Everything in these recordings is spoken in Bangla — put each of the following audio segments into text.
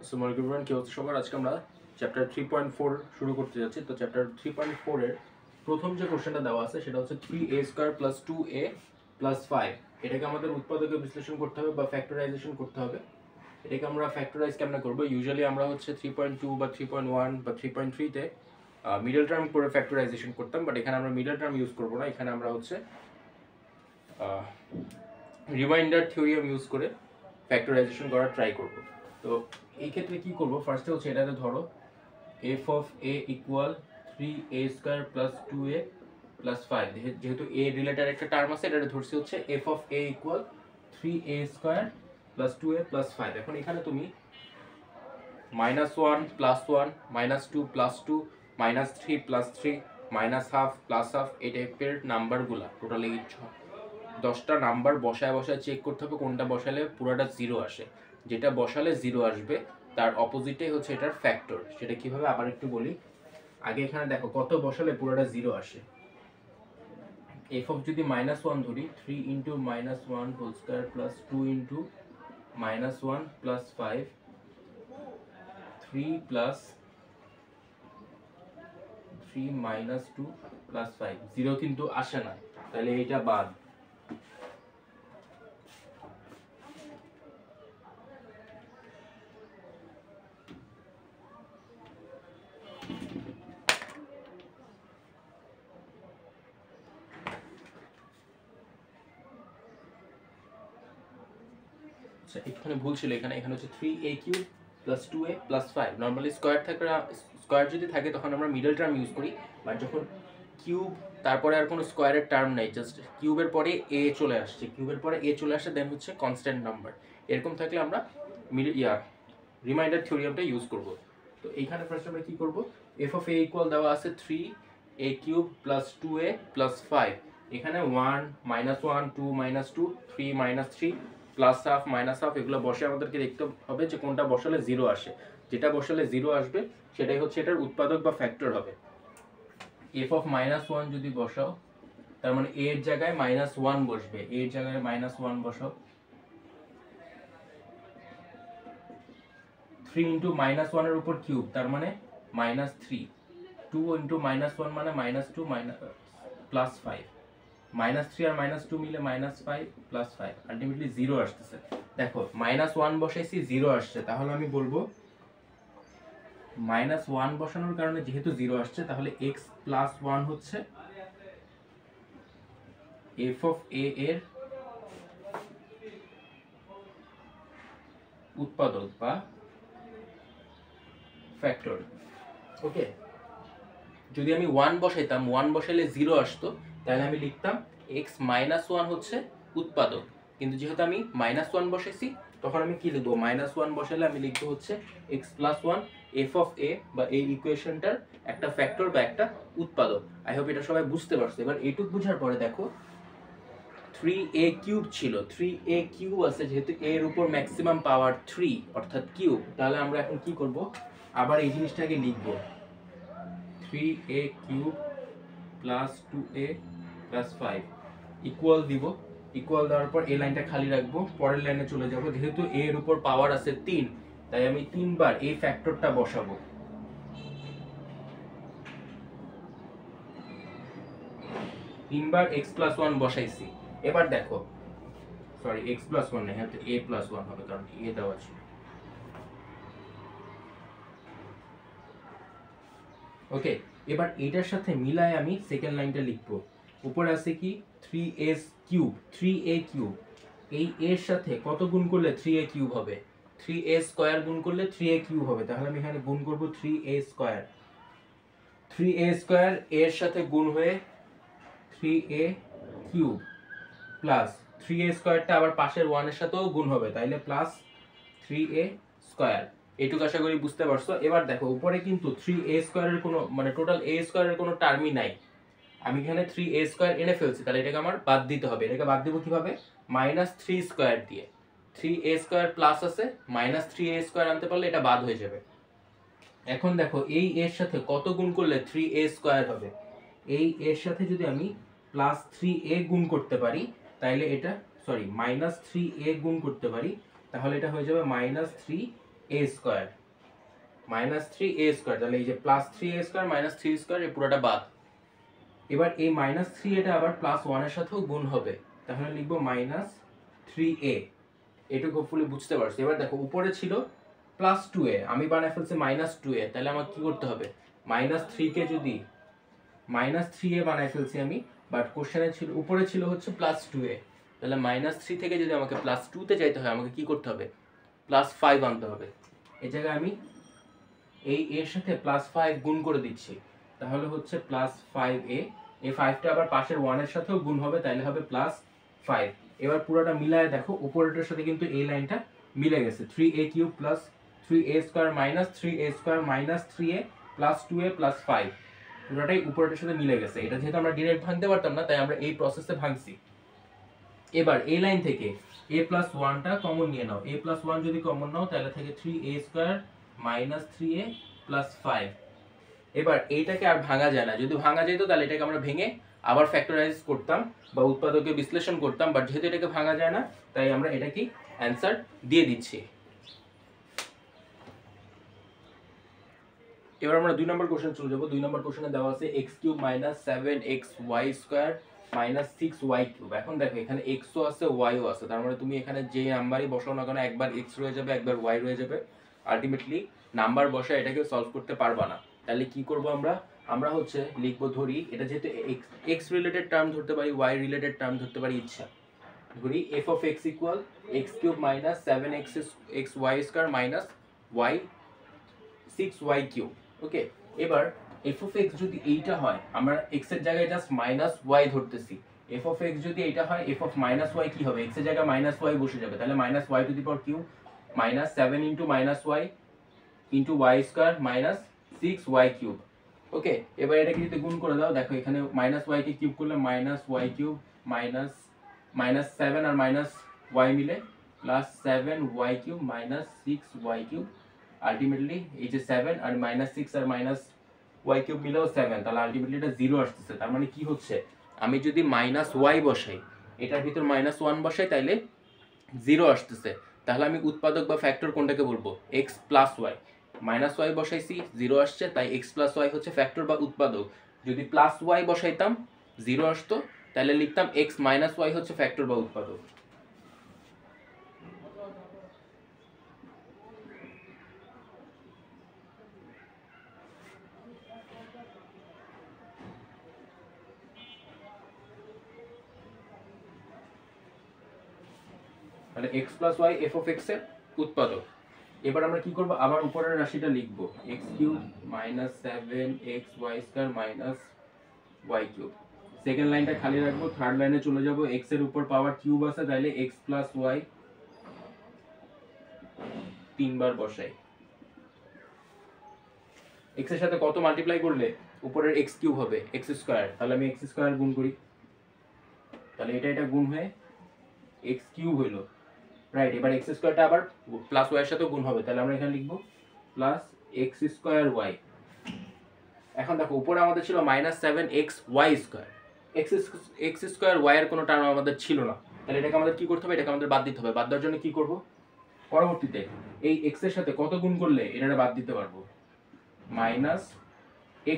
আসসালামু আলাইকুম এভরিওয়ান, কি হচ্ছে সবার? আজকে আমরা চ্যাপ্টার 3.4 শুরু করতে যাচ্ছি। তো চ্যাপ্টার 3.4 এর প্রথম যে কোশ্চেনটা দেওয়া আছে সেটা হচ্ছে 3a² + 2a + 5। এটাকে আমাদের উৎপাদকে বিশ্লেষণ করতে হবে বা ফ্যাক্টরাইজেশন করতে হবে। এটাকে আমরা ফ্যাক্টরাইজ কেমনে করব? ইউজুয়ালি আমরা হচ্ছে 3.2 বা 3.1 বা 3.3 তে মিডল টার্ম করে ফ্যাক্টরাইজেশন করতাম, বাট এখানে আমরা মিডল টার্ম ইউজ করব না। এখানে আমরা হচ্ছে রিমাইন্ডার থিওরিয়াম ইউজ করে ফ্যাক্টরাইজেশন করার ট্রাই করব। তো এই ক্ষেত্রে কি করব, ফার্স্টে হচ্ছে এটাতে ধরো f of a equal 3a² + 2a + 5। যেহেতু a রিলেটেড একটা টার্ম আছে, এটা ধরছি হচ্ছে f of a equal 3a² + 2a + 5। এখন এখানে তুমি -1 + 1 -2 + 2 -3 + 3 -half + half এই টাইপের নাম্বারগুলা টোটালি 10টা নাম্বার বসায় বসায় চেক করতে হবে কোনটা বসালে পুরোটা জিরো আসে। যেটা বসালে জিরো আসবে তার অপোজিটে হচ্ছে এটার ফ্যাক্টর। সেটা কিভাবে আবার একটু বলি। আগে এখানে দেখো কত বসালে পুরোটা জিরো আসে। f of যদি -1 ধরি, 3 × -1² + 2 × -1 + 5, 3 + 3 - 2 + 5, জিরো কিন্তু আসে না, তাহলে এইটা বাদ। এখানে ভুল ছিল, এখানে হচ্ছে 3a³ + 2a + 5। নর্মালি স্কয়ার যদি থাকে তখন আমরা মিডল টার্ম ইউজ করি, বাট যখন কিউব তারপরে আর কোনো স্কয়ারের টার্ম নাই, জাস্ট কিউবের পরে a চলে আসছে, দেন হচ্ছে কনস্ট্যান্ট নাম্বার, এরকম থাকলে আমরা রিমাইন্ডার থিওরিয়ামটা ইউজ করব। তো এইখানে ফার্স্ট আমরা কি করব, f of a ইকুয়াল দেওয়া আছে 3a³ + 2a + 5। এখানে 1 -1 2 -2 3 -3 +half -half এগুলো বসে আমাদেরকে দেখতে হবে যে কোনটা বসালে জিরো আসে। যেটা বসালে জিরো আসবে সেটাই হচ্ছে এটার উৎপাদক বা ফ্যাক্টর হবে। f of -1 যদি বসাও, তার মানে a এর জায়গায় -1 বসবে, a এর জায়গায় -1 বসাও। 3 × -1 এর উপর কিউব, তার মানে -3, 2 × -1 মানে -2 +5, -3 আর -2 মিলে -5 +5, আলটিমেটলি 0 আসতেছে। দেখো -1 বসাইছি, 0 আসছে, তাহলে আমি বলবো -1 বসানোর কারণে যেহেতু 0 আসছে, তাহলে x + 1 হচ্ছে f of a এর উৎপাদক বা ফ্যাক্টর। ওকে, যদি আমি 1 বসাইতাম, 1 বসাইলে 0 আসতো, তাহলে আমি লিখতাম x - 1 হচ্ছে উৎপাদক। কিন্তু যেহেতু আমি -1 বসাইছি, তখন আমি কি লিখবো, -1 বসাইলে আমি লিখবো হচ্ছে x + 1 f of a বা এই ইকুয়েশনটার একটা ফ্যাক্টর বা একটা উৎপাদক। আই হোপ এটা সবাই বুঝতে পারছো। এবার এইটুক বুঝার পরে দেখো 3a³ ছিল, 3a³ আছে, যেহেতু a এর উপর ম্যাক্সিমাম পাওয়ার 3 অর্থাৎ কিউব, তাহলে আমরা এখন কি করব, আবার এই জিনিসটাকে লিখবো 3a³ + 2a + 5 ইকুয়াল দিব। ইকুয়াল দেওয়ার পর এই লাইনটা খালি রাখবো, পরের লাইনে চলে যাব। যেহেতু a এর উপর পাওয়ার আছে 3, তাই আমি 3 বার এই ফ্যাক্টরটা বসাবো। 3 বার x + 1 বসাইছি। এবার দেখো, সরি x + 1 নেই, হয়তো a + 1 হবে, কারণ a দেওয়া ছিল। ওকে, এবার এটার সাথে মিলায় আমি সেকেন্ড লাইনটা লিখবো। উপরে আছে কি 3a³ এই এর সাথে কত গুণ করলে 3a³ হবে, 3a² গুণ করলে 3a³ হবে, তাহলে আমি এখানে গুণ করব 3a²। 3a² এর সাথে গুণ হয়ে 3a³ প্লাস 3a² আবার পাশের 1 এর সাথেও গুণ হবে, তাইলে প্লাস 3a²। এইটুকু আশা করি বুঝতে পারছো। এবার দেখো উপরে কিন্তু 3a² এর কোনো মানে টোটাল a² এর কোনো টার্মই নাই। আমি এখানে 3a² এনে ফেলছি, তাহলে এটাকে আমার বাদ দিতে হবে। এটাকে বাদ দেব কিভাবে, -3² দিয়ে। 3a² প্লাস আছে, -3a² আনতে পারলে এটা বাদ হয়ে যাবে। এখন দেখো এই এর সাথে কত গুণ করলে 3a² হবে, এই এর সাথে যদি আমি +3a গুণ করতে পারি, তাহলে এটা -3a গুণ করতে পারি, তাহলে এটা হয়ে যাবে -3 এ স্কয়ার মাইনাস 3a স্কয়ার, তাহলে এই যে plus 3a square minus 3 square এই পুরোটা বাদ। এবার এই মাইনাস 3 এটা আবার প্লাস 1 এর সাথেও গুণ হবে, তাহলে লিখবো মাইনাস 3a। এটুকু হোপফুলি বুঝতে পারছো। এবার দেখো উপরে ছিল প্লাস 2a, আমি বানায় ফেলছি মাইনাস 2a, তাহলে আমার কি করতে হবে, মাইনাস 3 কে যদি মাইনাস 3a বানায় ফেলছি আমি, বাট কোশ্চেনে ছিল উপরে ছিল হচ্ছে প্লাস 2a, তাহলে মাইনাস 3 থেকে যদি আমাকে প্লাস 2 তে যাইতে হয় আমাকে কি করতে হবে, প্লাস 5 আনতে হবে। এই জায়গায় আমি এই এর সাথে প্লাস 5 গুণ করে দিচ্ছি, তাহলে হচ্ছে প্লাস 5a, এই 5টা আবার পাশের 1 এর সাথেও গুণ হবে, তাহলে হবে প্লাস 5। এবার পুরোটা মিলায় দেখো উপরেরটার সাথে কিন্তু এই লাইনটা মিলে গেছে, 3a cube plus 3a square minus 3a square minus 3a plus 2a plus 5, পুরোটাই উপরেরটার সাথে মিলে গেছে। এটা যেহেতু আমরা ডাইরেক্ট ভাঙতে পারতাম না, তাই আমরা এই প্রসেসে ভাঙছি। এবার এই লাইন থেকে a প্লাস 1টা কমন নিয়ে নাও, a প্লাস 1 যদি কমন নাও তাহলে থাকে 3a square minus 3a plus 5। এবার এইটাকে আর ভাঙা যায় না, যদি ভাঙা যেত তাহলে এটাকে আমরা ভেঙে আবার ফ্যাক্টরাইজ করতাম বা উৎপাদকে বিশ্লেষণ করতাম, বাট যেহেতু এটাকে ভাঙা যায় না তাই আমরা এটাকে অ্যান্সার দিয়ে দিচ্ছি। এবার আমরা 2 নম্বর কোশ্চেন চলে যাব। 2 নম্বর কোশ্চেনে দেওয়া আছে x³ minus 7xy square minus 6y cube. এখন দেখো এখানে x ও আছে y ও আছে, তার মানে তুমি এখানে যে নাম্বারই বসাও না কেন একবার x রয়ে যাবে একবার y রয়ে যাবে, আলটিমেটলি নাম্বার বসায় এটাকে সলভ করতে পারবা না। তাহলে কি করব আমরা, আমরা হচ্ছে লিখবো, ধরি এটা যেহেতু x রিলেটেড টার্ম ধরতে পারি y রিলেটেড টার্ম ধরতে পারি, ইচ্ছা ধরি f of x equal x³ minus 7xy square minus y 6y cube. Okay, এবার f of x যদি এইটা হয়, আমরা x এর জায়গায় জাস্ট মাইনাস y ধরতেছি, f of x যদি এইটা হয় f of মাইনাস y কি হবে, x এর জায়গায় মাইনাস y বসে যাবে, তাহলে minus y to the power cube minus 7 into minus y into y square minus 6y cube. Okay, এবার এটাকে যদি গুণ করে দাও, দেখো এখানে মাইনাস y কে কিউব করলে minus y cube minus minus 7 আর মাইনাস y মিলে plus 7y cube minus 6y cube. Ultimately এই যে 7 আর মাইনাস 6 আর মাইনাস y কিউব মিলেও 7, তাহলে আলটিমেটলি এটা 0 আসতেছে। তার মানে কি হচ্ছে, আমি যদি মাইনাস y বসাই, এটার ভিতর মাইনাস 1 বসাই, তাইলে 0 আসতেছে। তাহলে আমি উৎপাদক বা ফ্যাক্টর কোনটাকে বলবো, x plus y। Minus y বসাইছি 0 আসছে, তাই x প্লাস y হচ্ছে ফ্যাক্টর বা উৎপাদক। যদি প্লাস y বসাইতাম 0 আসতো, তাহলে লিখতাম x মাইনাস y হচ্ছে ফ্যাক্টর বা উৎপাদক। তাহলে x plus y f of x এর উৎপাদক। এবার আমরা কি করব, আবার উপরের রাশিটা লিখব, x³ minus 7xy square minus y cube. Second লাইনটা খালি রাখবো, থার্ড লাইনে চলে যাব, x এর উপর পাওয়ার কিউব আছে, তাহলে x প্লাস y তিনবার বসাই। x এর সাথে কত মাল্টিপ্লাই করলে উপরের x কিউব হবে, x স্কয়ার, তাহলে আমি x স্কয়ার গুণ করি, তাহলে এটা গুণ হয়ে x কিউব হইলো, রাইট। এবার x স্কয়ারটা আবার প্লাস y এর সাথে গুণ হবে, তাহলে আমরা এখানে লিখব প্লাস x স্কয়ার y। এখন দেখো উপরে আমাদের ছিল minus 7xy square, x square y এর কোনো টার্ম আমাদের ছিল না, তাহলে এটাকে আমাদের কি করতে হবে, এটাকে আমাদের বাদ দিতে হবে। বাদ দেওয়ার জন্য কি করব, পরবর্তীতে এই x এর সাথে কত গুণ করলে এটা বাদ দিতে পারবো, মাইনাস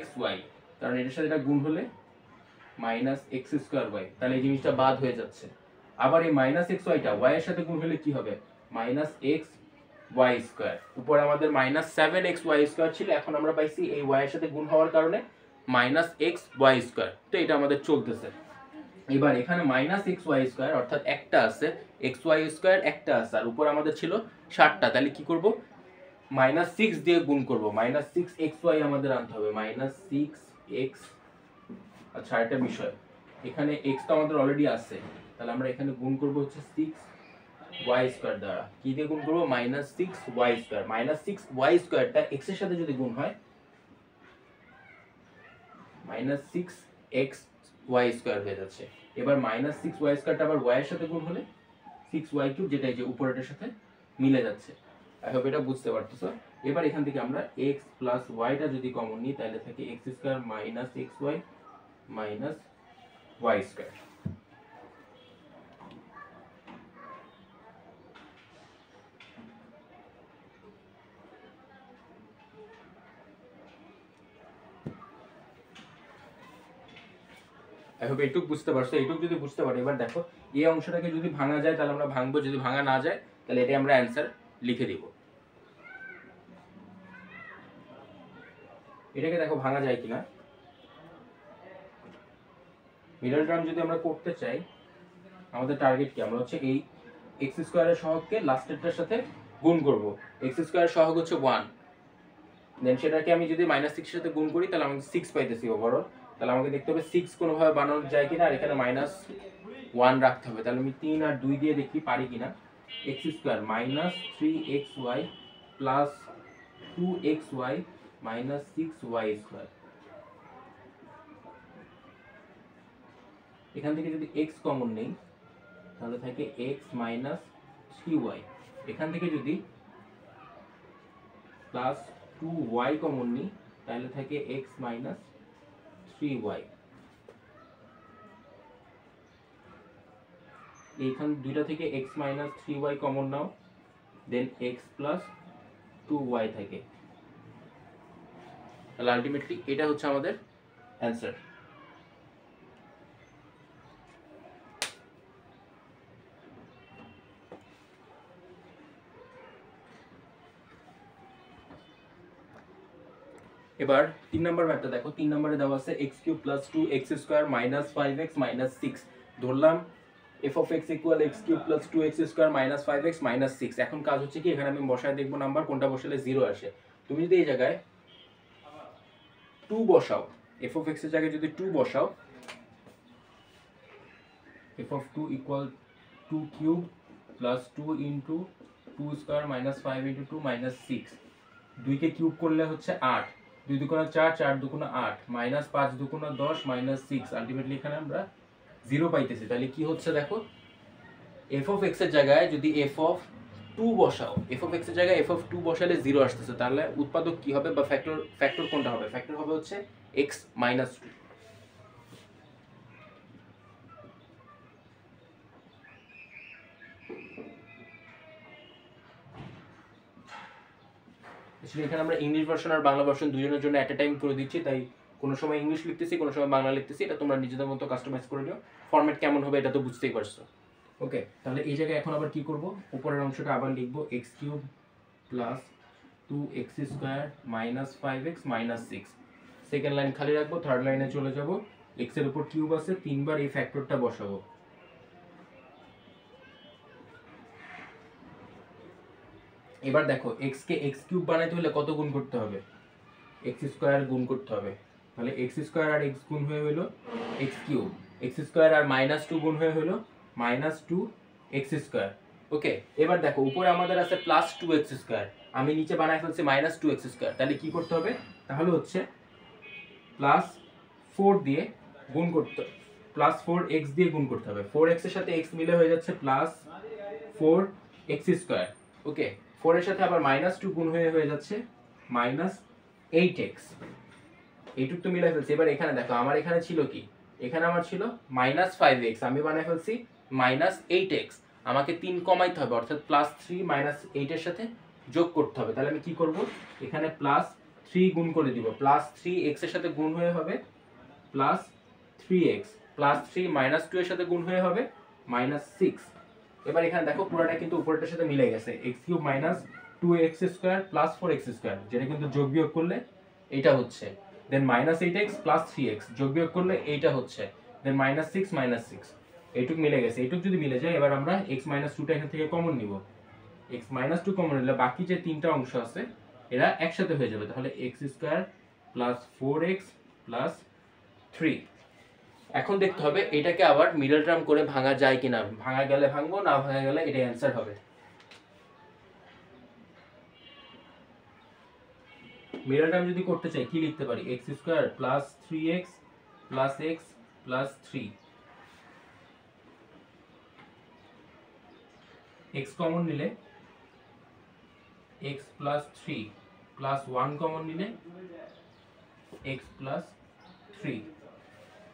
xy, কারণ এটার সাথে এটা গুণ হলে মাইনাস x স্কয়ার y, তাহলে এই জিনিসটা বাদ হয়ে যাচ্ছে। আবার এই মাইনাস xy টা y এর সাথে গুণ হলে কি হবে, মাইনাস xy স্কয়ার। উপরে আমাদের মাইনাস 7xy স্কয়ার ছিল, এখন আমরা পাইছি এই y এর সাথে গুণ হওয়ার কারণে মাইনাস xy স্কয়ার, তো এটা আমাদের চলতেছে। এবার এখানে মাইনাস xy স্কয়ার অর্থাৎ একটা আছে, xy স্কয়ার একটা আছে, আর উপরে আমাদের ছিল 7টা, তাহলে কি করব, মাইনাস 6 দিয়ে গুণ করব, মাইনাস 6xy আমাদের আনতে হবে, মাইনাস 6x। আচ্ছা একটা বিষয়, এখানে x তো আমাদের অলরেডি আছে, তাহলে আমরা এখানে গুণ করব হচ্ছে 6y স্কয়ার দ্বারা। কি দিয়ে গুণ করব, minus 6y square. Minus 6y স্কয়ারটা x এর সাথে যদি গুণ হয় মাইনাস 6xy স্কয়ার হয়ে যাচ্ছে। এবার মাইনাস 6y স্কয়ারটা আবার y এর সাথে গুণ হলে 6y কিউব, যেটা এই যে উপরেরটার সাথে মিলে যাচ্ছে। আই হোপ এটা বুঝতে পারতেছো। এবার এখান থেকে আমরা x প্লাস y টা যদি কমন নিই, তাহলে থাকে x square minus xy minus y square. I hope এইটুক বুঝতে পারছো। এইটুক যদি বুঝতে পারো, এবার দেখো এই অংশটাকে যদি ভাঙা যায় তাহলে আমরা ভাঙবো, যদি ভাঙা না যায় তাহলে এটাই আমরা অ্যান্সার লিখে দিব। এটাকে দেখো ভাঙা যায় কিনা। মিডল টার্ম যদি আমরা করতে চাই, আমাদের টার্গেট কি, আমরা হচ্ছে এই এক্স স্কোয়ারের সহগকে লাস্টেরটার সাথে গুণ করব। এক্স স্কোয়ারের সহগ হচ্ছে 1, দেন সেটাকে আমি যদি -6 এর সাথে গুণ করি তাহলে আমাকে 6 পাইতেছি ওভারঅল। তাহলে আমাকে দেখতে হবে 6 কোনোভাবে বানানো যায় কিনা, আর এখানে -1 রাখতে হবে। তাহলে আমি 3 আর 2 দিয়ে দেখি পারি কিনা। X square -3xy plus 2xy -6y square, এখান থেকে যদি x কমন নেই তাহলে থাকে x -3y। এখান থেকে যদি প্লাস 2y কমন নিই তাহলে থাকে x -3y। এইখান দুইটা থেকে x -3y কমন নাও, দেন x + 2y থাকে। তাহলে আলটিমেটলি এটা হচ্ছে আমাদের অ্যান্সার। এবার 3 নম্বর ম্যাথটা দেখো। 3 নম্বরে দেওয়া আছে x³ + 2x² - 5x - 6। ধরলাম f(x) = x³ + 2x² - 5x - 6। এখন কাজ হচ্ছে কি, এখানে আমি বসায় দেখব নাম্বার কোনটা বসালে 0 আসে। তুমি যদি এই জায়গায় 2 বসাও, f(x) এর জায়গায় যদি 2 বসাও, f(2) = 2³ + 2 * 2² - 5 * 2 - 6। 2 কে কিউব করলে হচ্ছে 8, 2 দুগুণা 4, 4 দুগুণা 8, -5 দুগুণা 10 -6। আলটিমেটলি এখানে আমরা 0 পাইতেছি। তাহলে কি হচ্ছে দেখো, f(x) এর জায়গায় যদি f(2) বসাও, f(x) এর জায়গায় f(2) বসালে 0 আসতেছে। তাহলে উৎপাদক কি হবে বা ফ্যাক্টর কোনটা হবে? ফ্যাক্টর হবে হচ্ছে x - 2। এখানে আমরা ইংলিশ ভার্সন আর বাংলা ভার্সন দুজনের জন্য এট এ টাইম করে দিচ্ছি, তাই কোনো সময় ইংলিশ লিখতেছি, কোনো সময় বাংলা লিখতেছি। এটা তোমরা নিজেদের মতো কাস্টমাইজ করে নিও। ফরম্যাট কেমন হবে এটা তো বুঝতেই পারছো। ওকে, তাহলে এই জায়গায় এখন আবার কি করব, উপরের অংশটা আবার লিখবো x³ + 2x² - 5x - 6। Second line খালি রাখবো, থার্ড লাইনে চলে যাব। x এর উপর কিউব আছে, 3 বার এই ফ্যাক্টরটা বসাবো। এবার দেখো x কে x³ বানাইতে হলে কত গুণ করতে হবে? x² গুণ করতে হবে। তাহলে x² আর x গুণ হয়ে হলো x³, x² আর -2 গুণ হয়ে হলো -2x²। ওকে, এবার দেখো উপরে আমাদের আছে +2x², আমি নিচে বানাই ফেলছি -2x²। তাহলে কি করতে হবে? তাহলে হচ্ছে +4 দিয়ে গুণ করতে, +4x দিয়ে গুণ করতে হবে। 4x এর সাথে x মিলে হয়ে যাচ্ছে +4x²। ওকে, 4 এর সাথে আবার -2 গুণ হয়ে যাচ্ছে -8x। এইটুক তো মিলাই ফেলছি। এবার এখানে দেখো আমার এখানে ছিল কি, এখানে আমার ছিল -5x, আমি বানাই ফেলছি -8x। আমাকে 3 কমাইতে হবে, অর্থাৎ +3 -8 এর সাথে যোগ করতে হবে। তাহলে আমি কি করব, এখানে +3 গুণ করে দিব, +3x এর সাথে গুণ হয়ে হবে +3x, +3 -2 এর সাথে গুণ হয়ে হবে -6। এবার এখানে দেখো পুরোটা কিন্তু উপরেরটার সাথে মিলে গেছে, x³ - 2x² + 4x², যেটা কিন্তু যোগ বিয়োগ করলে এটা হচ্ছে, দেন -8x + 3x যোগ বিয়োগ করলে এইটা হচ্ছে, দেন -6 -6। এইটুক মিলে গেছে। এইটুক যদি মিলে যায়, এবার আমরা x - 2টা এখান থেকে কমন নিব। x - 2 কমন নিলে বাকি যে তিনটা অংশ আছে এরা একসাথে হয়ে যাবে। তাহলে x² + 4x + 3। এখন দেখতে হবে এটাকে আবার মিডল টার্ম করে ভাঙা যায় কিনা। ভাঙা গেলে ভাঙবো, না ভাঙা গেলে এটাই অ্যান্সার হবে। মিডল টার্ম যদি করতে চাই কি লিখতে পারি, x² + 3x + x + 3। x common নিলে x + 3 + 1 কমন নিলে x + 3।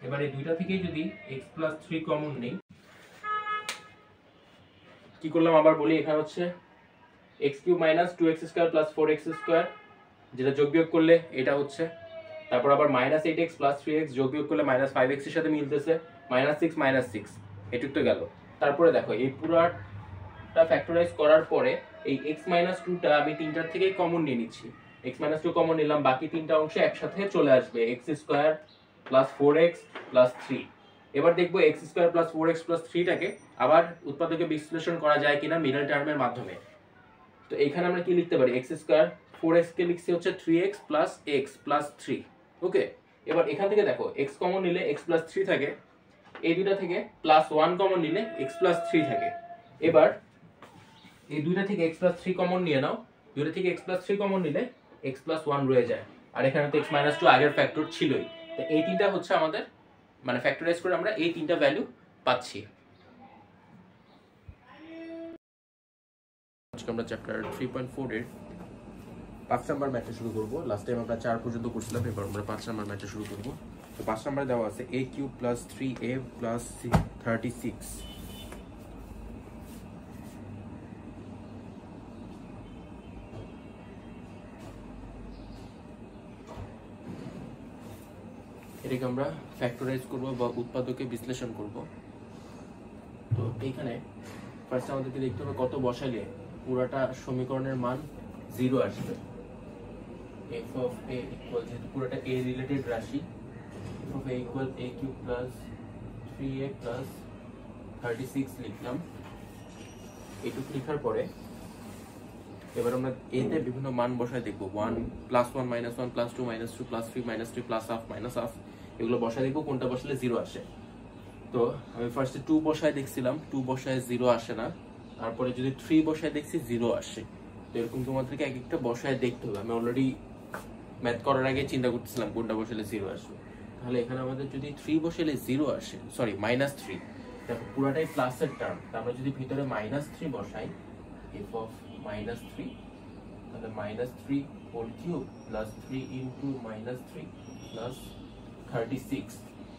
এবার এই দুইটা থেকেই যদি x + 3 কমন নেই, কি করলাম আবার বলি, এখানে হচ্ছে x³ - 2x² + 4x², যেটা যোগ বিয়োগ করলে এটা হচ্ছে, তারপর আবার -8x + 3x যোগ বিয়োগ করলে -5x এর সাথে মিলতেছে, -6 এটুক তো গেল। তারপরে দেখো এই পুরাটা ফ্যাক্টরাইজ করার পরে এই x - 2টা আমি তিনটার থেকেই কমন নিয়ে নিচ্ছি। x - 2 কমন নিলাম, বাকি তিনটা অংশ একসাথে চলে আসবে, x² + 4x + 3। এবার দেখবো x² + 4x + 3 টাকে আবার উৎপাদকে বিশ্লেষণ করা যায় কিনা মিডল টার্মের মাধ্যমে। তো এখানে আমরা কি লিখতে পারি, x² 4x কে লিখছি হচ্ছে 3x + x + 3। ওকে, এবার এখান থেকে দেখো x কমন নিলে x + 3 থাকে, এই দুইটা থেকে +1 কমন নিলে x + 3 থাকে। এবার এই দুইটা থেকে x + 3 কমন নিয়ে নাও, দুইটা থেকে x + 3 কমন নিলে x + 1 রয়ে যায়, আর এখানে তো x - 2 আগের ফ্যাক্টর ছিলই। তো এই তিনটা হচ্ছে আমাদের মানে ফ্যাক্টরাইজ করে আমরা এই তিনটা ভ্যালু পাচ্ছি। আজকে আমরা চ্যাপ্টার 3.4 এর 5 নাম্বার ম্যাথটা শুরু করব। লাস্ট টাইম আমরা 4 পর্যন্ত করছিলাম, এবার আমরা 5 নাম্বার ম্যাথটা শুরু করব। তো 5 নাম্বারে দেওয়া আছে a³ + 3a + 36। এটাকে আমরা ফ্যাক্টরাইজ করব বা উৎপাদকে বিশ্লেষণ করব। তো এইখানে ফার্স্ট আমাদেরকে দেখতে হবে কত বসাইলে পুরোটা সমীকরণের মান 0 আসবে। f of a equal, যেহেতু পুরোটা a রিলেটেড রাশি, f of a equal a³ + 3a + 36 লিখলাম। এইটুকু লেখার পরে এবার আমরা a তে বিভিন্ন মান বসায় দেখব, 1 +1 - 1 +2 - 2 +3 - 3 +1/2 - 1/2 এগুলো বসায় দেখব কোনটা বসালে 0 আসে। তো আমি ফার্স্টে 2 বসায় দেখছিলাম, 2 বসায় 0 আসে না। তারপরে যদি 3 বসায় দেখছি 0 আসে। তো এরকম তোমাদেরকে এক একটা বসায় দেখতে হবে। আমি অলরেডি ম্যাথ করার আগে চিন্তা করতেছিলাম কোনটা বসালে 0 আসবে। তাহলে এখানে আমাদের যদি 3 বসালে 0 আসে, সরি -3, দেখো পুরাটাই প্লাসের টার্ম, আমরা যদি ভিতরে -3 বসাই, f of -3, তাহলে -3 হোল কিউব + 3 * -3 + 36।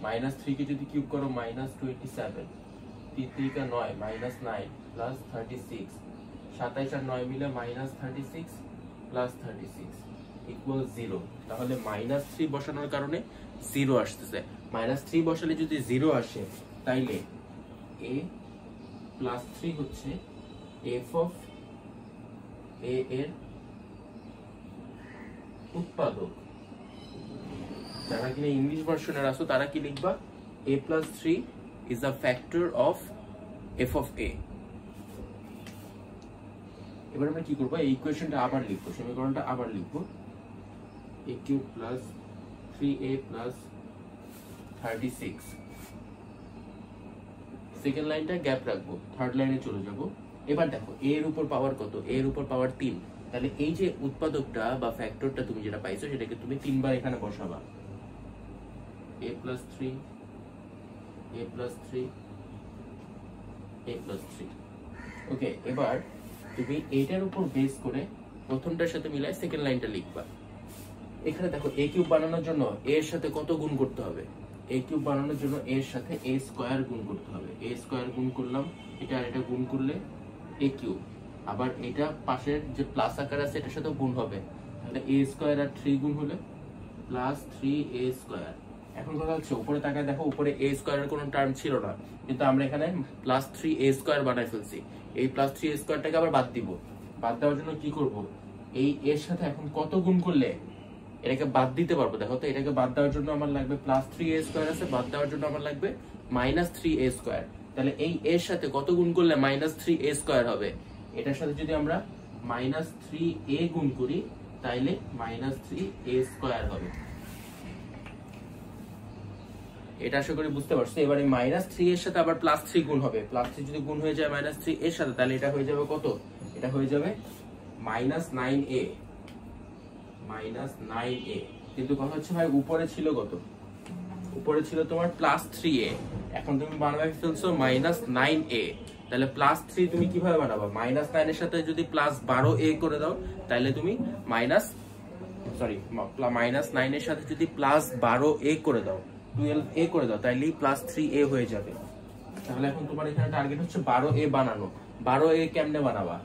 -3 কে যদি কিউব করো -27, 3 × 9 -9 + 36, 27 আর 9 মিলে -36 + 36 = 0। তাহলে -3 বসানোর কারণে 0 আসতেছে। -3 বসালে যদি 0 আসে, তাইলে a + 3 হচ্ছে f of a এর উৎপাদক। যারা কিনা ইংলিশ ভার্সনের আছো তারা কি লিখবা, a + 3 is a factor of f of a। এবার আমরা কি করব, এই ইকুয়েশনটা আবার লিখব, সমীকরণটা আবার লিখব, a³ + 3a + 36। সেকেন্ড লাইনটা গ্যাপ রাখবো, থার্ড লাইনে চলে যাব। এবার দেখো a এর উপর পাওয়ার কত, a এর উপর পাওয়ার 3। তাহলে এই যে উৎপাদকটা বা ফ্যাক্টরটা তুমি যেটা পাইছো সেটাকে তুমি 3 বার এখানে বসাবা, a + 3 a + 3 a + 3। ওকে, এবার তুমি এইটার উপর বেস করে প্রথমটার সাথে মিলাই সেকেন্ড লাইনটা লিখবা। এখানে দেখো a³ বানানোর জন্য a এর সাথে কত গুণ করতে হবে, a³ বানানোর জন্য a এর সাথে a² গুণ করতে হবে। a² গুণ করলাম, এটা আর এটা গুণ করলে a³, আবার এটা পাশের যে প্লাস আকার আছে এটার সাথে গুণ হবে, তাহলে a² আর 3 গুণ হলে +3a²। এখন কথা হচ্ছে উপরে তাকায় দেখো, উপরে a² এর কোনো টার্ম ছিল না, কিন্তু আমরা এখানে +3a² বানাই ফেলছি। এই +3a²টাকে আবার বাদ দিব। বাদ দেওয়ার জন্য কি করব, এই এর সাথে এখন কত গুণ করলে এটাকে বাদ দিতে পারবো। দেখো তো, এটাকে বাদ দেওয়ার জন্য আমার লাগবে +3a² আছে, বাদ দেওয়ার জন্য আমার লাগবে -3a²। তাহলে এই এর সাথে কত গুণ করলে -3a² হবে, এটার সাথে যদি আমরা -3a গুণ করি তাইলে -3a² হবে। এটা আশা করি বুঝতে পারছো। এবার এই -3 এর সাথে আবার +3 গুণ হবে, +3 যদি গুণ হয়ে যায় -3 এর সাথে, তাহলে এটা হয়ে যাবে কত, এটা হয়ে যাবে -9a। -9a, কিন্তু কথা হচ্ছে ভাই উপরে ছিল কত, উপরে ছিল তোমার +3a, এখন তুমি বানাবে ফেলছো -9a। তাহলে +3 তুমি কিভাবে বানাবা, -9 এর সাথে যদি +12a করে দাও, তাহলে তুমি -9 এর সাথে যদি +12a করে দাও, 12a করে দাও, তাইলেই +3a হয়ে যাবে। তাহলে এখন তোমার এখানে টার্গেট হচ্ছে 12a বানানো। 12a কেমনে বানাবা,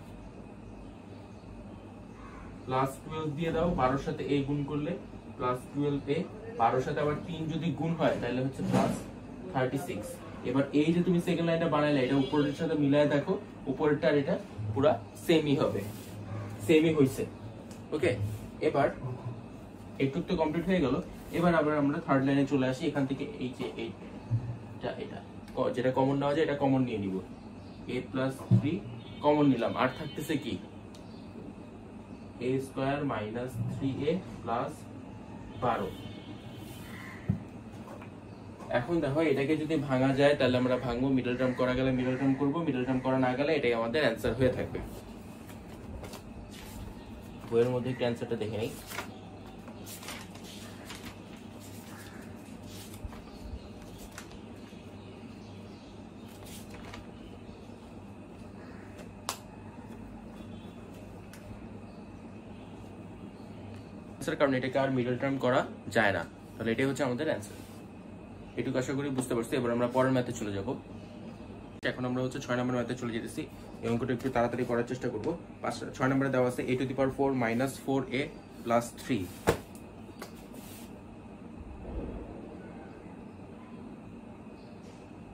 +12 দিয়ে দাও, 12 এর সাথে a গুণ করলে প্লাস 12a, 12 সাথে আবার 3 যদি গুণ হয় তাহলে হচ্ছে প্লাস 36। এবার এই যে তুমি সেকেন্ড লাইনটা বানাইলে এটা উপরের সাথে মিলায় দেখো, উপরেরটা আর এটা পুরা সেমই হবে, সেমই হইছে। ওকে, এবার এইটুক তো কমপ্লিট হয়ে গেল। এবার আবার আমরা থার্ড লাইনে চলে আসি। এখান থেকে এই যে এটা যেটা কমন নেওয়া যায় এটা কমন নিয়ে নিব, a প্লাস 3 কমন নিলাম, আর থাকতেছে কি a square minus 3a plus 12। এখন দেখো এটাকে যদি ভাঙা যায় তাহলে আমরা ভাঙবো, মিডল টার্ম করা গেলে মিডল টার্ম করবো, মিডল টার্ম করা না গেলে এটাই আমাদের অ্যান্সার হয়ে থাকবে। বইয়ের মধ্যে একটু অ্যান্সারটা দেখে নেই। কারণ এটাকে আর মিডল টার্ম করা যায় না, তাহলে এটাই হচ্ছে আমাদের অ্যান্সার। এটুকু আশা করি বুঝতে পারছি। এবার আমরা পরের ম্যাথে চলে যাব। এখন আমরা হচ্ছে 6 নম্বর ম্যাথে চলে যেতেছি। এই অঙ্কটা একটু তাড়াতাড়ি করার চেষ্টা করব। 6 নম্বরে দেওয়া আছে a two the power 4 minus 4a plus 3।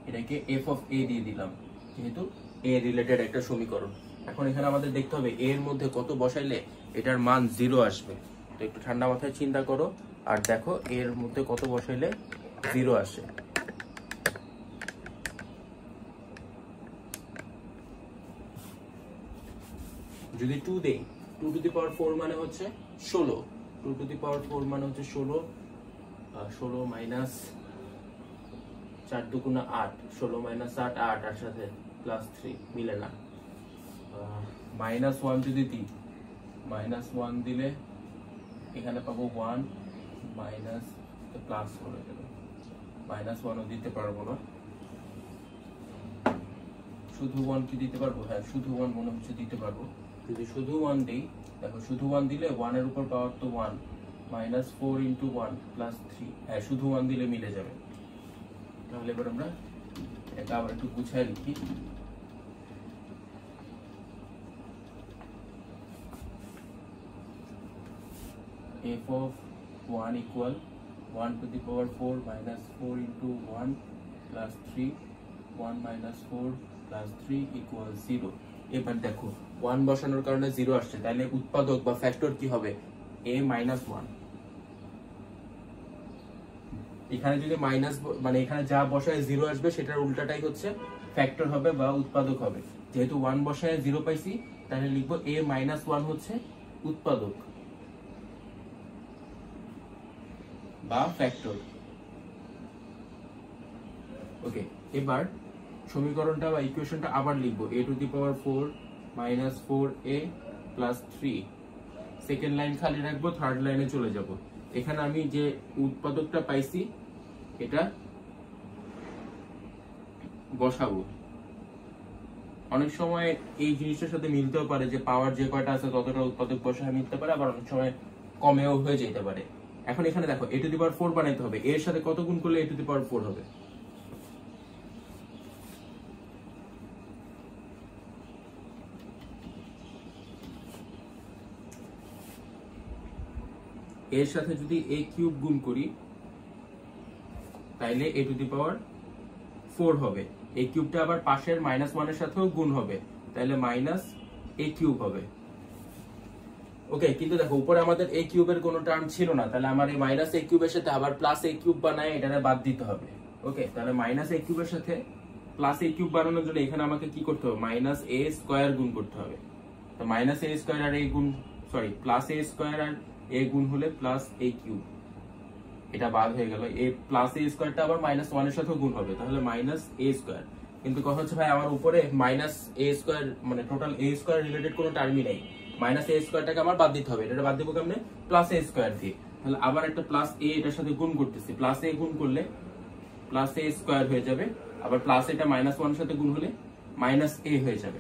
এটাকে f অফ a দিয়ে দিলাম, যেহেতু a রিলেটেড একটা সমীকরণ। এখন এখানে আমাদের দেখতে হবে a এর মধ্যে কত বসাইলে এটার মান 0 আসবে। তো একটু ঠান্ডা মাথায় চিন্তা করো আর দেখো a এর মধ্যে কত বসাইলে 0 আসে। যদি 2 দেই, 2 টু দি পাওয়ার 4 মানে হচ্ছে 16, 2 টু দি পাওয়ার 4 মানে হচ্ছে 16 মাইনাস 4 দুগুণা 8, 16 মাইনাস 8 8, আর সাথে প্লাস 3 মিলে না। মাইনাস 1 যদি দিই, মাইনাস 1 দিলে এখানে পাবো 1 মাইনাস প্লাস হয়ে গেল, মাইনাস 1ও দিতে পারবো না। শুধু 1 কি দিতে পারবো? হ্যাঁ, শুধু 1 মনে হচ্ছে দিতে পারবো। যদি শুধু 1 দেই, দেখো শুধু 1 দিলে 1 এর উপর পাওয়ার তো 1, মাইনাস 4 ইন্টু 1 প্লাস 3। হ্যাঁ, শুধু 1 দিলে মিলে যাবে। তাহলে এবার আমরা এটা আবার একটু গুছায় লিখি। f of 1 equal 1 to the power 4 minus 4 into 1 plus 3, 1 minus 4 plus 3 equals 0। এবার দেখো 1 বসানোর কারণে 0 আসছে, তাহলে উৎপাদক বা ফ্যাক্টর কি হবে? a minus 1। এখানে যদি মাইনাস মানে এখানে যা বসায় 0 আসবে সেটার উল্টাটাই হচ্ছে ফ্যাক্টর হবে বা উৎপাদক হবে। যেহেতু 1 বসায় 0 পাইছি, তাহলে লিখবো a minus 1 হচ্ছে উৎপাদক বা ফ্যাক্টর। ওকে, এবার সমীকরণটা বা ইকুয়েশনটা আবার লিখবো, a two the power 4 minus 4a plus 3। Second line খালি রাখবো, থার্ড লাইনে চলে যাব। এখানে আমি যে উৎপাদকটা পাইছি এটা বসাবো। অনেক সময় এই জিনিসটার সাথে মিলতেও পারে যে পাওয়ার যে কয়টা আছে ততটা উৎপাদক বসায় মিলতে পারে, আবার অনেক সময় কমেও হয়ে যেতে পারে। এখন এখানে দেখো a টু দি পাওয়ার 4 বানাইতে হবে, এর সাথে কত গুণ করলে a টু দি পাওয়ার 4 হবে? এর সাথে যদি a কিউব গুণ করি তাইলে a টু দি পাওয়ার 4 হবে। a কিউবটা আবার পাশের মাইনাস 1 এর সাথেও গুণ হবে, তাইলে মাইনাস a কিউব হবে। ওকে, কিন্তু দেখো উপরে আমাদের a কিউবের কোনো টার্ম ছিল না, তাহলে আমার এই মাইনাস a কিউবের সাথে আবার প্লাস a কিউব বানায় এটারে বাদ দিতে হবে। ওকে, তাহলে মাইনাস a কিউবের সাথে প্লাস a কিউব বানানোর জন্য এখানে আমাকে কি করতে হবে? মাইনাস a স্কয়ার গুণ করতে হবে। তো মাইনাস a স্কয়ার আর a গুণ, সরি প্লাস a স্কয়ার আর a গুণ হলে প্লাস a কিউব, এটা বাদ হয়ে গেল। a প্লাস a স্কয়ারটা আবার মাইনাস 1 এর সাথে গুণ হবে, তাহলে মাইনাস a স্কয়ার। কিন্তু কথা হচ্ছে ভাই আমার উপরে মাইনাস a স্কয়ার মানে টোটাল a স্কয়ার রিলেটেড কোনো টার্মই নাই, মাইনাস a স্কয়ারটাকে আমার বাদ দিতে হবে। এটা বাদ দেবো কেমনে? প্লাস a স্কয়ার দিয়ে। তাহলে আবার একটা প্লাস a এটার সাথে গুণ করতেছি, প্লাস a গুণ করলে প্লাস a স্কয়ার হয়ে যাবে, আবার প্লাস এটা মাইনাস 1 এর সাথে গুণ হলে মাইনাস a হয়ে যাবে।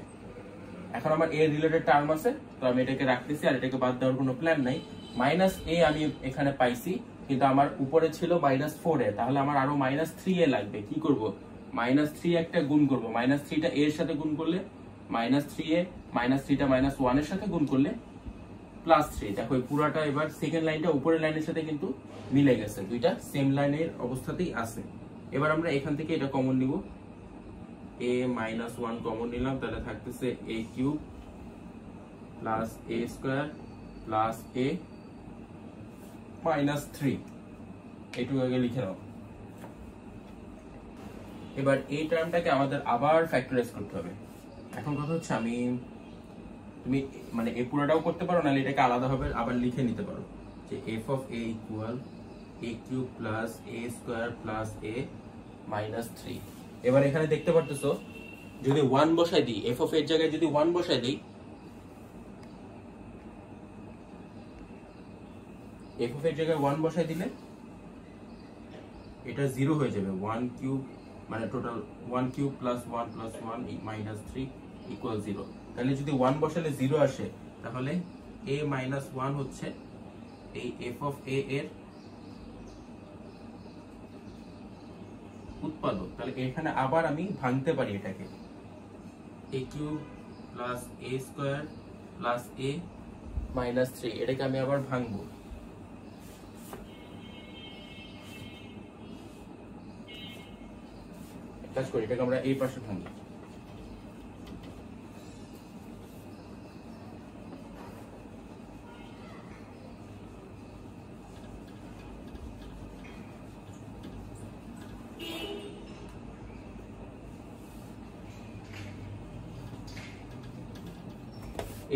এখন আমার a রিলেটেড টার্ম আছে, তো আমি এটাকে রাখতেছি, আর এটাকে বাদ দেওয়ার কোনো প্ল্যান নাই। মাইনাস a আমি এখানে পাইছি, কিন্তু আমার উপরে ছিল মাইনাস 4a, তাহলে আমার আরো মাইনাস 3a লাগবে। কি করব? মাইনাস 3 একটা গুণ করব, মাইনাস 3টা a এর সাথে গুণ করলে মাইনাস 3a, মাইনাস 3টা মাইনাস 1 এর সাথে গুণ করলে প্লাস 3। দেখো এই পুরাটা এবার সেকেন্ড লাইনটা উপরের লাইনের সাথে কিন্তু মিলে গেছে, দুইটা সেম লাইনের অবস্থাতেই আছে। এবার আমরা এখান থেকে এটা কমন নিব, a মাইনাস 1 কমন নিলাম, তাহলে থাকতেছে a cube plus a square plus a minus 3। এইটুকু আগে লিখে নাও। এবার এই টার্মটাকে আমাদের আবার ফ্যাক্টরাইজ করতে হবে। এখন কথা হচ্ছে তুমি মানে এই পুরোটাও করতে পারো, নাহলে এটাকে আলাদাভাবে আবার লিখে নিতে পারো যে f of a equal a cube plus a square plus a minus 3। এবার এখানে দেখতে পারতেছো যদি 1 বসাই দিই, f অফ a এর জায়গায় যদি 1 বসাই দিই, f অফ a এর জায়গায় 1 বসাই দিলে এটা 0 হয়ে যাবে। 1 কিউব মানে total 1 cube plus 1 plus 1 minus 3 equal 0। তাহলে যদি 1 বসালে 0 আসে, তাহলে a মাইনাস 1 হচ্ছে এই f অফ a এর উৎপাদক। তাহলে এখানে আবার আমি ভাঙতে পারি এটাকে, a cube plus a square plus a minus 3, এটাকে আমি আবার ভাঙবো। কাজ করি, এটাকে আমরা এই পাশে ভাঙি।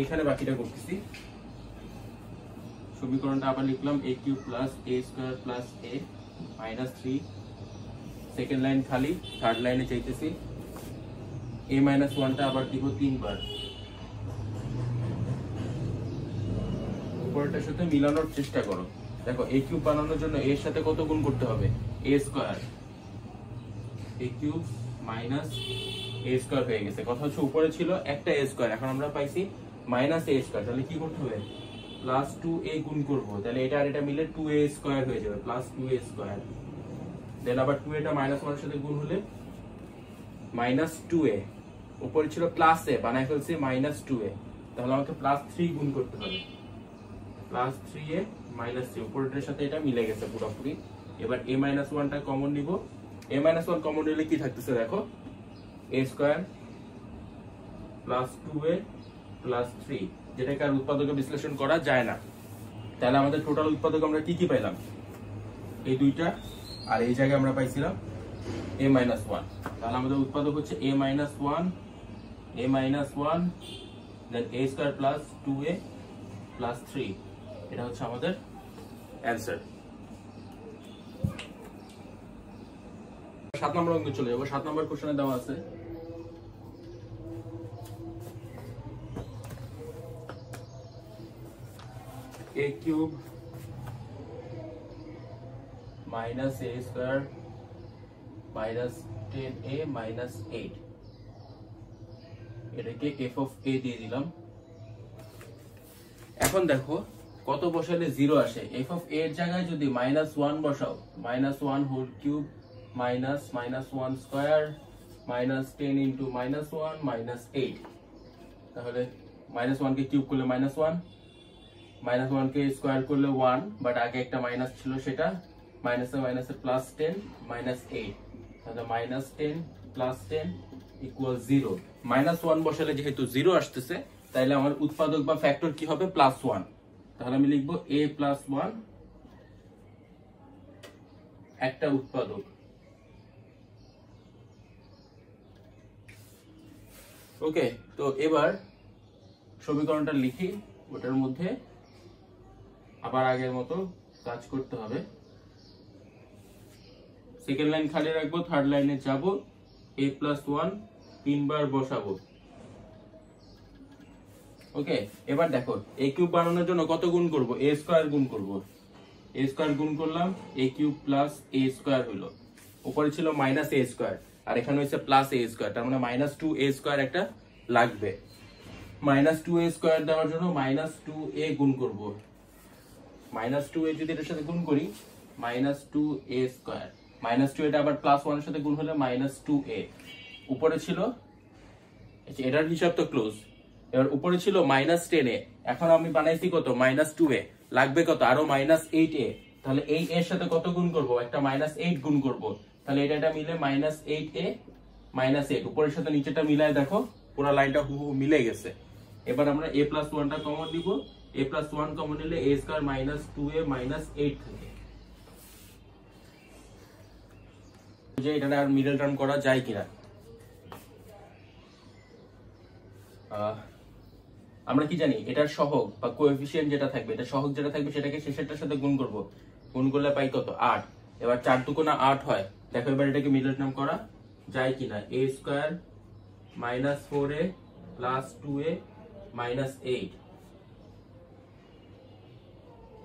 এখানে বাকিটা করতেছি। সমীকরণটা আবার লিখলাম a cube plus a square plus a minus 3। Second line খালি, থার্ড লাইনে চাইতেছি a মাইনাস 1টা আবার দিব 3 বার। উপরটার সাথে মিলানোর চেষ্টা করো। দেখো a কিউব বানানোর জন্য a এর সাথে কত গুণ করতে হবে, a square, a cube minus a square হয়ে গেছে। কথা হচ্ছে উপরে ছিল একটা a স্কয়ার, এখন আমরা পাইছি মাইনাস a স্কয়ার। তাহলে কি করতে হবে, প্লাস 2a গুণ করব, তাহলে এটা আর এটা মিলে 2a স্কয়ার হয়ে যাবে, প্লাস 2a স্কয়ার। দেন আবার 2a টা মাইনাস 1 এর সাথে গুণ হলে মাইনাস 2a, উপরে ছিল প্লাস a, বানাই ফেলছি মাইনাস 2a, তাহলে আমাকে প্লাস 3 গুণ করতে হবে, প্লাস 3a মাইনাস 3। উপরের সাথে এটা মিলে গেছে পুরোপুরি। এবার a মাইনাস 1টা কমন নিব, a মাইনাস 1 কমন নিলে কি থাকতেছে দেখো, a square plus 2a plus 3, যেটাকে আর উৎপাদকে বিশ্লেষণ করা যায় না। তাহলে আমাদের টোটাল উৎপাদক আমরা কি কি পাইলাম, এই দুইটা, আর এই জায়গায় আমরা পাইছিলাম a মাইনাস 1। তাহলে আমাদের উৎপাদক হচ্ছে a minus 1, a minus 1, then a square plus 2a plus 3। এটা হচ্ছে আমাদের অ্যানসার। 7 নম্বর অঙ্কে চলে যাবো। 7 নম্বর কোশ্চেনে দেওয়া আছে a cube minus a square minus 10a minus 8, এটাকে f অফ a দিয়ে দিলাম। এখন দেখো কত বসালে 0 আসে, f অফ a এর জায়গায় যদি মাইনাস 1 বসাও, minus 1 whole cube minus minus 1 square minus 10 into minus 1 minus 8, তাহলে মাইনাস 1 কে কিউব করলে মাইনাস 1, মাইনাস 1 কে স্কয়ার করলে 1, বাট আগে একটা মাইনাস ছিল সেটা, মাইনাসে মাইনাসে প্লাস 10 মাইনাস 8, তাহলে মাইনাস 10 প্লাস 10 ইকুয়াল 0। মাইনাস 1 বসালে যেহেতু 0 আসতেছে, তাহলে আমার উৎপাদক বা ফ্যাক্টর কি হবে, প্লাস 1। তাহলে আমি লিখবো a প্লাস 1 একটা উৎপাদক। ওকে, তো এবার সমীকরণটা লিখি, ওটার মধ্যে আবার আগের মতো কাজ করতে হবে। সেকেন্ড লাইন খালি রাখবো, থার্ড লাইনে যাব, a প্লাস 1 3 বার বসাবো। ওকে, এবার দেখো a কিউব বানানোর জন্য কত গুণ করব, a স্কয়ার গুণ করব, a স্কয়ার গুণ করলাম, a cube plus a square হলো, উপরে ছিল মাইনাস a স্কয়ার আর এখানে হচ্ছে প্লাস a স্কয়ার, তার মানে মাইনাস 2a স্কয়ার একটা লাগবে। মাইনাস 2a স্কয়ার দেওয়ার জন্য মাইনাস 2a গুণ করব, মাইনাস 2a যদি এটার সাথে গুণ করি মাইনাস 2a স্কয়ার, মাইনাস 2 এটা আবার প্লাস 1 এর সাথে গুণ হলে মাইনাস 2a, উপরে ছিল এটার হিসাব তো ক্লোজ, এবার উপরে ছিল -10a, এখন আমি বানাইছি কত -2a, লাগবে কত আরো -8a, তাহলে এই এর সাথে কত গুণ করব, একটা -8 গুণ করব, তাহলে এটা মিলে -8a -8, উপরের সাথে নিচেটা মিলায় দেখো পুরো লাইনটা হুবহু মিলে গেছে। এবার আমরা a+1 টা কমন নিব, a+1 কমন নিলে a² -2a -8 থাকে, যে এটা আর মিডল টার্ম করা যায় কিনা। আমরা কি জানি এটার সহগ বা কোএফিসিয়েন্ট যেটা থাকবে, এটা সহগ যেটা থাকবে সেটাকে শেষেরটার সাথে গুণ করব, গুণ করলে পাই কত 8। এবার 4 দুগুণা 8 হয়, দেখো এবার এটাকে মিডল টার্ম করা যায় কিনা। a² -4a + 2a -8,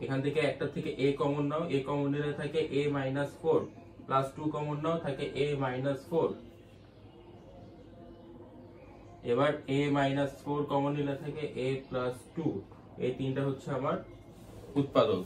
এখান থেকে একটা থেকে a common now, a common নিলে থাকে a -4 + 2 কমন নাও থাকে a -4, এবার a -4 কমন নিলে থাকে a + 2, এই তিনটা হচ্ছে আমার উৎপাদক।